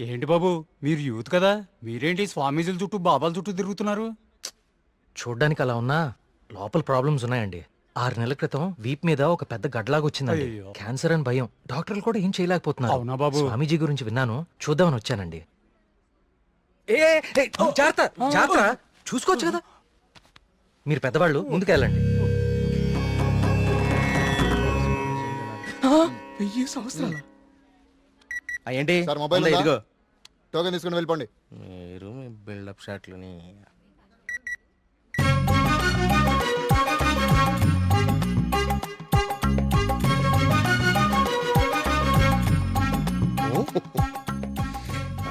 ఏంటి బాబు మీరు యూత్ కదా, మీరేంటి స్వామీజీల చుట్టూ బాబాల చుట్టూ తిరుగుతున్నారు? చూడ్డానికి అలా ఉన్నా లోపల ప్రాబ్లమ్స్ ఉన్నాయండి. 6 నెలల క్రితం వీప్ మీద ఒక పెద్ద గడ్లాగా వచ్చిందండి. అయ్యయ్యో. క్యాన్సర్ అని భయం. డాక్టర్లు కూడా ఏం చేయలేకపోతున్నారు. అవునా బాబు? స్వామీజీ గురించి విన్నాను, చూద్దామని వచ్చానండి. జాగ్రత్త జాగ్రత్త, చూసుకోవచ్చు కదా. మీరు పెద్దవాళ్ళు, ముందుకెళ్ళండి. 1000 సంవత్సరాలు. ఏంటి సార్ మొబైల్ ఉందా? ఉందా? ఇదిగో టోకెన్ తీసుకుని వెళ్ళిపోండి. మీరు మీ బిల్డప్ షాట్లని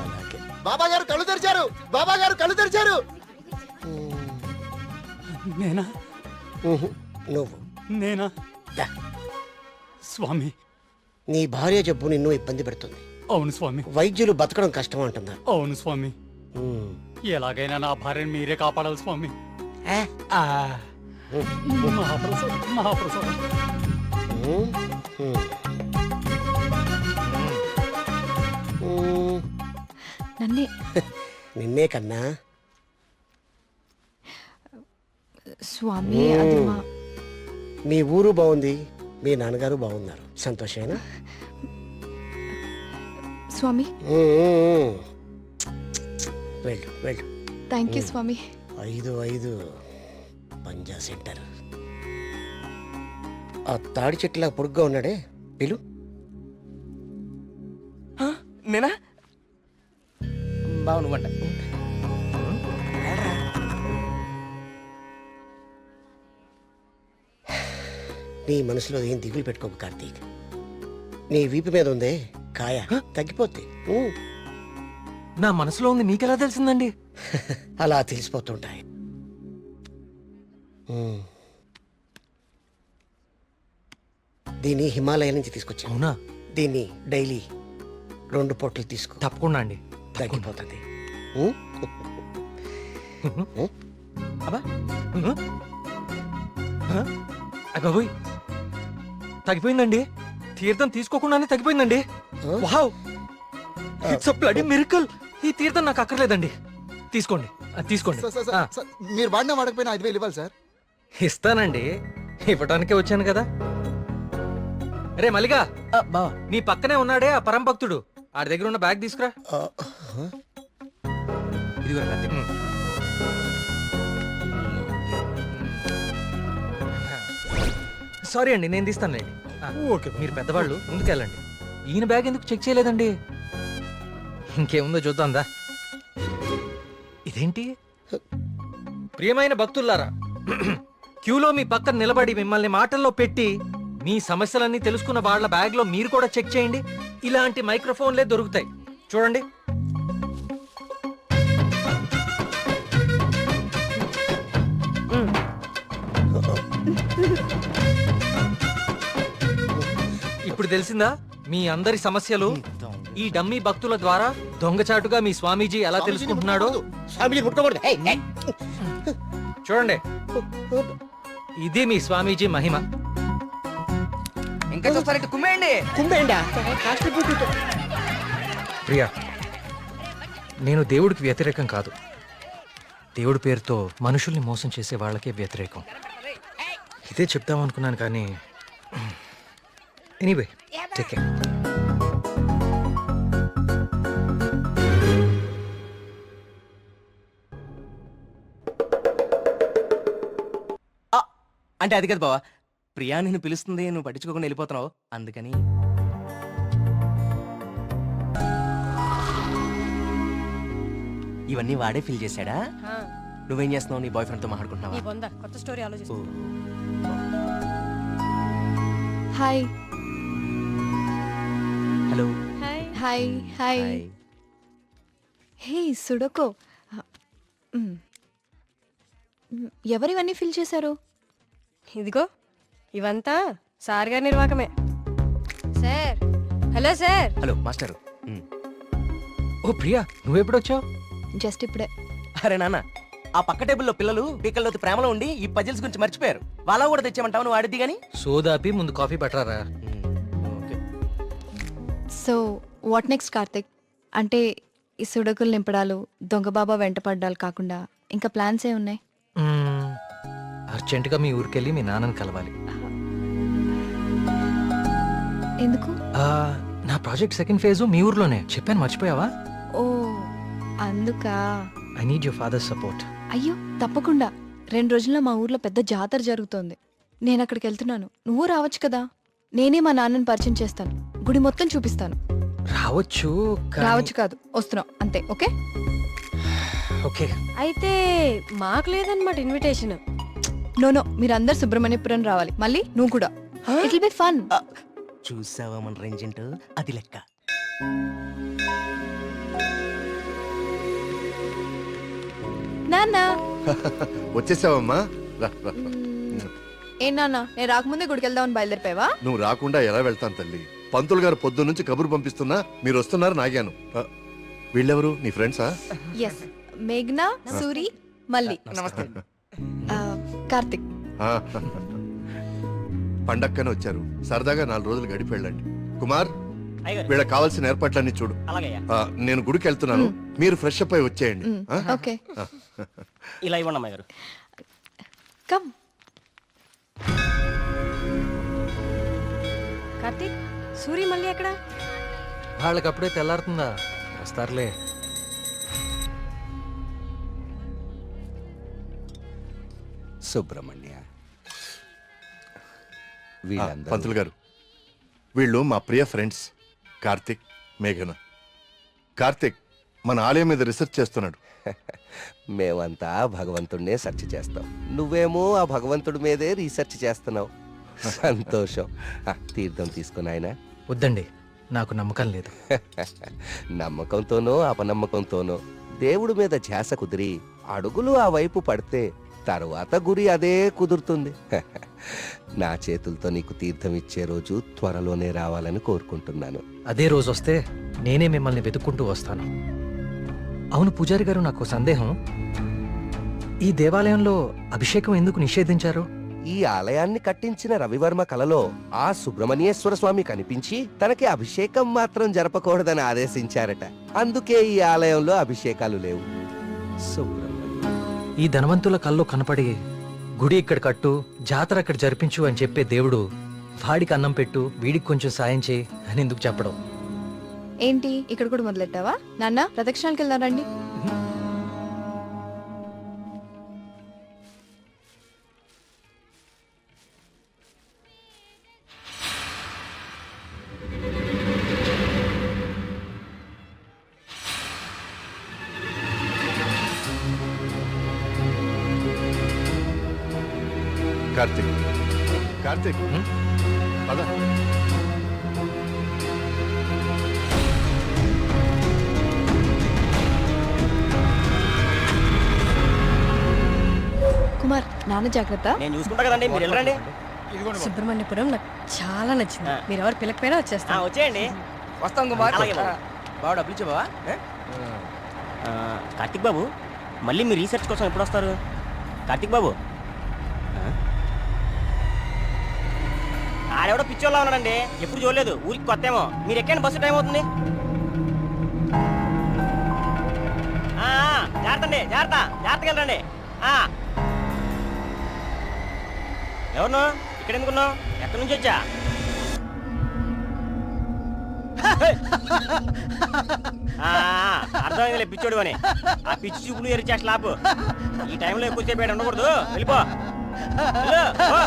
అలాగే బాబా గారు కళ్ళు తెరిచారు, బాబా గారు కళ్ళు తెరిచారు. నేనా? నువ్వు నేనా? దా. స్వామి. నీ భార్య జబ్బు నిన్ను ఇబ్బంది పెడుతుంది. అవును స్వామి. వైద్యులు బతకడం కష్టం అంటున్నారు. అవును స్వామి. ఉమ్. ఎలాగైనా నా భార్యని మీరే కాపాడాలి స్వామి. ఏ? ఆ, మహాప్రసాదం మహాప్రసాదం. ఉమ్. ఉమ్. ఉమ్. నన్నే నిన్నే కన్నా స్వామి, అది మా మీ ఊరు బాగుంది, మీ నాన్నగారు బాగున్నారు. సంతోషేనా? స్వామి. వెళ్ళు వెళ్ళు. థ్యాంక్ యూ స్వామి. 5 పంజా సెంటర్. ఆ తాడి చెట్టులా పొడుగ్గా ఉన్నాడే, పిలు. నేనా బావు నువ్వంట. నీ మనసులో ఏం దిగులు పెట్టుకోకు కార్తీక్. నీ వీపు మీద ఉందే కాయ, తగ్గిపోద్ది. నా మనసులో ఉంది మీకెలా తెలిసిందండి? అలా తెలిసిపోతుంటాయి. దీన్ని హిమాలయ నుంచి తీసుకొచ్చా. అవునా? దీన్ని డైలీ 2 పూటలు తీసుకో, తప్పకుండా అండి. తగ్గిపోతుంది. అబ్బా, అబ్బాబోయ్, తగ్గిపోయిందండి. తీర్థం తీసుకోకుండానే తగ్గిపోయిందండి. Wow, it's a bloody miracle. ఈ తీర్థం నాకు అక్కర్లేదండి. తీసుకోండి, తీసుకోండి. సార్, సార్, సార్, సార్, మీరు వాడినా వాడకపోయినా 5000 ఇవ్వాలి సార్. ఇస్తానండి, ఇవ్వటానికే వచ్చాను కదా. రే మల్లిగా, బావా నీ పక్కనే ఉన్నాడే ఆ పరం భక్తుడు, ఆడి దగ్గర ఉన్న బ్యాగ్ తీసుకురా. ఇదిగో కార్తీక్. సారీ అండి, నేను తీస్తానులేండి. ఓకే. మీరు పెద్దవాళ్ళు, ముందుకెళ్ళండి. ఈయన బ్యాగ్ ఎందుకు చెక్ చేయలేదండి? ఇంకేముందో చూద్దాందా. ఇదేంటి? ప్రియమైన భక్తుల్లారా, క్యూలో మీ పక్కన నిలబడి మిమ్మల్ని మాటల్లో పెట్టి మీ సమస్యలన్నీ తెలుసుకున్న వాళ్ళ బ్యాగ్ లో మీరు కూడా చెక్ చేయండి. ఇలాంటి మైక్రోఫోన్లే దొరుకుతాయి, చూడండి. ఇప్పుడు తెలిసిందా మీ అందరి సమస్యలు? ఈ డమ్మీ భక్తుల ద్వారా దొంగచాటుగా మీ స్వామీజీ ఎలా తెలుసుకుంటున్నాడో. స్వామిజీ ముట్టుకోకూడదు. ఏయ్, ఏయ్. చూడండి, ఇది మీ స్వామీజీ మహిమ. ఇంకా చూస్తారంటే కుమ్మేయండి. కుంభేండా? కాస్ట్లిపుట్టు. ప్రియా, నేను దేవుడికి వ్యతిరేకం కాదు. దేవుడి పేరుతో మనుషుల్ని మోసం చేసే వాళ్ళకే వ్యతిరేకం. ఇదే చెప్తామనుకున్నాను కానీ ఎనీవే, టేక్ కేర్. అంటే అది కదా బావా, ప్రియా నిన్ను పిలుస్తుంది, నువ్వు పట్టించుకోకుండా వెళ్ళిపోతున్నావు, అందుకని. ఇవన్నీ వాడే ఫిల్ చేశాడా? నువ్వేం చేస్తున్నావు? నీ బాయ్ ఫ్రెండ్ తో మాట్లాడుకుంటున్నావా? కొత్త స్టోరీ ఆలోచిస్తా. Hi hello. Hi hi. Hey sudoku, ఎవరివన్నీ ఫిల్ చేశారు? ఇదిగో ఇవంతా సార్ గారి నిర్వాకమే. Sir, hello sir. Hello master. Oh Priya, నువ్వెప్పుడొచ్చావు? జస్ట్ ఇప్పుడే. అరే నాన్న, ఆ పక్క టేబుల్లో పిల్లలు పీకల్లోతి ప్రేమలో ఉండి ఈ పజిల్స్ గురించి మర్చిపోయారు. వాళ్ళ కూడా తెచ్చామంటావు, నువ్వు ఆడిద్ది గాని. సోదాపి ముందు కాఫీ పట్టరారా. Okay. So what next Karthik? అంటే ఈ సుడకులు నింపడాలు దొంగబాబా వెంట పడ్డాలు కాకుండా ఇంకా ప్లాన్స్ ఏ ఉన్నాయి? అర్జెంటుగా మీ ఊరికెళ్ళి మీ నాన్నని కలవాలి. ఎందుకు? ఆ, నా ప్రాజెక్ట్ సెకండ్ ఫేజ్ మీ ఊర్లోనే చెప్పాను, మర్చిపోయావా? ఓ అందుకా. I need your father support. అయ్యో తప్పకుండా. 2 రోజుల్లో మా ఊర్లో పెద్ద జాతర జరుగుతోంది. నేను అక్కడికి వెళ్తున్నాను. నువ్వు రావచ్చు కదా. నేనే మా నాన్నని పరిచయం చేస్తాను. గుడి మొత్తం చూపిస్తాను. రావచ్చు రావచ్చు కాదు, వస్తున్నావు అంతే. Okay okay. అయితే మాకు లేదన్నమాట ఇన్విటేషన్. నో మీరందరు సుబ్రహ్మణ్యపురం రావాలి. మళ్ళీ నువ్వు కూడా. It will be fun. చూసావా మన రేంజెంట్? అది లెక్క. నాన్న వచ్చేసావమ్మా రా, రా. ఏ నాన్న, నేను రాకముందే గుడికి వెళ్దామని బయలుదేరిపోయావా? నువ్వు రాకుండా ఎలా వెళ్తాను తల్లి? పంతులు గారు పొద్దు నుంచి కబురు పంపిస్తున్నా మీరు వస్తున్నారు నాగాను. వీళ్ళెవరు నీ ఫ్రెండ్సా? ఎస్, మేఘ్నా, సూరి, మల్లి. నమస్తే. కార్తిక్. ఆ, పండక్కనే వచ్చారు. సరదాగా 4 రోజులు గడిపి వెళ్ళండి. కుమార్, వీళ్ళకి కావాల్సిన ఏర్పాట్లన్నీ చూడు. నేను గుడికి వెళ్తున్నాను, మీరు ఫ్రెష్ అప్ అయి వచ్చేయండి. ఆ? ఓకే ఇలా ఇవ్వండి అమ్మాయి గారు. కమ్. కార్తీక్, సూరి మళ్ళీ ఎక్కడ? వాళ్ళకి అప్పుడే తెల్లారుతుందా? వస్తారులే. సుబ్రహ్మణ్య, పంతులు గారు, వీళ్ళు మా ప్రియ ఫ్రెండ్స్ కార్తిక్, మేఘన. కార్తిక్ మన ఆలయం మీద రీసెర్చ్ చేస్తున్నాడు. మేమంతా భగవంతుడినే సెర్చ్ చేస్తాం, నువ్వేమో ఆ భగవంతుడి మీదే రీసెర్చ్ చేస్తున్నావు. సంతోషం. తీర్థం తీసుకుని ఆయన. వద్దండి, నాకు నమ్మకం లేదు. నమ్మకంతోనో అపనమ్మకంతోనో దేవుడి మీద ధ్యాస కుదిరి అడుగులు ఆ వైపు పడితే తరువాత గురి అదే కుదురుతుంది. నా చేతులతో నీకు తీర్థం ఇచ్చే రోజు త్వరలోనే రావాలని కోరుకుంటున్నాను. అదే రోజు వస్తే నేనే మిమ్మల్ని వెతుక్కుంటూ వస్తాను. అవును పూజారి గారు, నాకు సందేహం. ఈ దేవాలయంలో అభిషేకం ఎందుకు నిషేధించారు? ఈ ఆలయాన్ని కట్టించిన రవివర్మ కలలో ఆ సుబ్రహ్మణ్యేశ్వర స్వామి కనిపించి తనకి అభిషేకం మాత్రం జరపకూడదని ఆదేశించారట. అందుకే ఈ ఆలయంలో అభిషేకాలు లేవు. సుబ్రహ్మణ్య, ఈ ధనవంతుల కల్లో కనపడి గుడి ఇక్కడ కట్టు, జాతర అక్కడ జరిపించు అని చెప్పే దేవుడు వాడికి అన్నం పెట్టు, వీడికి కొంచెం సాయం చేయి అని ఎందుకు చెప్పడం? ఏంటి ఇక్కడ కూడా మొదలెట్టావా? నాన్న ప్రదక్షిణాలకు వెళ్దాం రండి. కార్తిక్, కార్తిక్, పద. కుమార్, నాన్న జాగ్రత్త. నేను చూసుకుంటా కదండి, మీరు వెళ్ళండి. సుబ్రహ్మణ్యపురం నాకు చాలా నచ్చింది. మీరు ఎవరు పిలకపోయినా వచ్చేస్తా. వచ్చేయండి. వస్తాం కుమార్. అలాగే బాబు. బాబు డబ్బులు ఇచ్చే బావా? కార్తిక్ బాబు, మళ్ళీ మీ రీసెర్చ్ కోసం ఎప్పుడు వస్తారు? కార్తిక్ బాబు, ఆడెవడో పిచ్చోళ్ళ ఉన్నాడండి, ఎప్పుడు చూడలేదు, ఊరికి కొత్త ఏమో. మీరు ఎక్కండి, బస్సు టైం అవుతుంది. జాగ్రత్త అండి, జాగ్రత్త, జాగ్రత్తగా వెళ్ళండి. ఎవరు ఇక్కడ ఎందుకున్నావు? ఎక్కడి నుంచి వచ్చా? అర్థమైందిలే పిచ్చోడు అని. ఆ పిచ్చి చూపులు ఎరిచేస్తా లాపు. ఈ టైంలో ఎక్కువసేపు ఉండకూడదు, వెళ్ళిపో. వెళ్ళు, పో.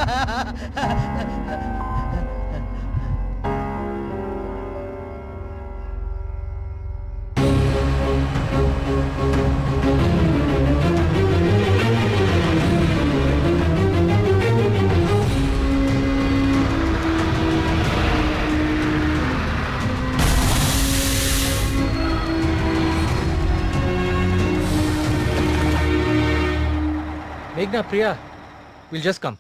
మేఘ్నా, ప్రియా, విల్ జస్ట్ కమ్.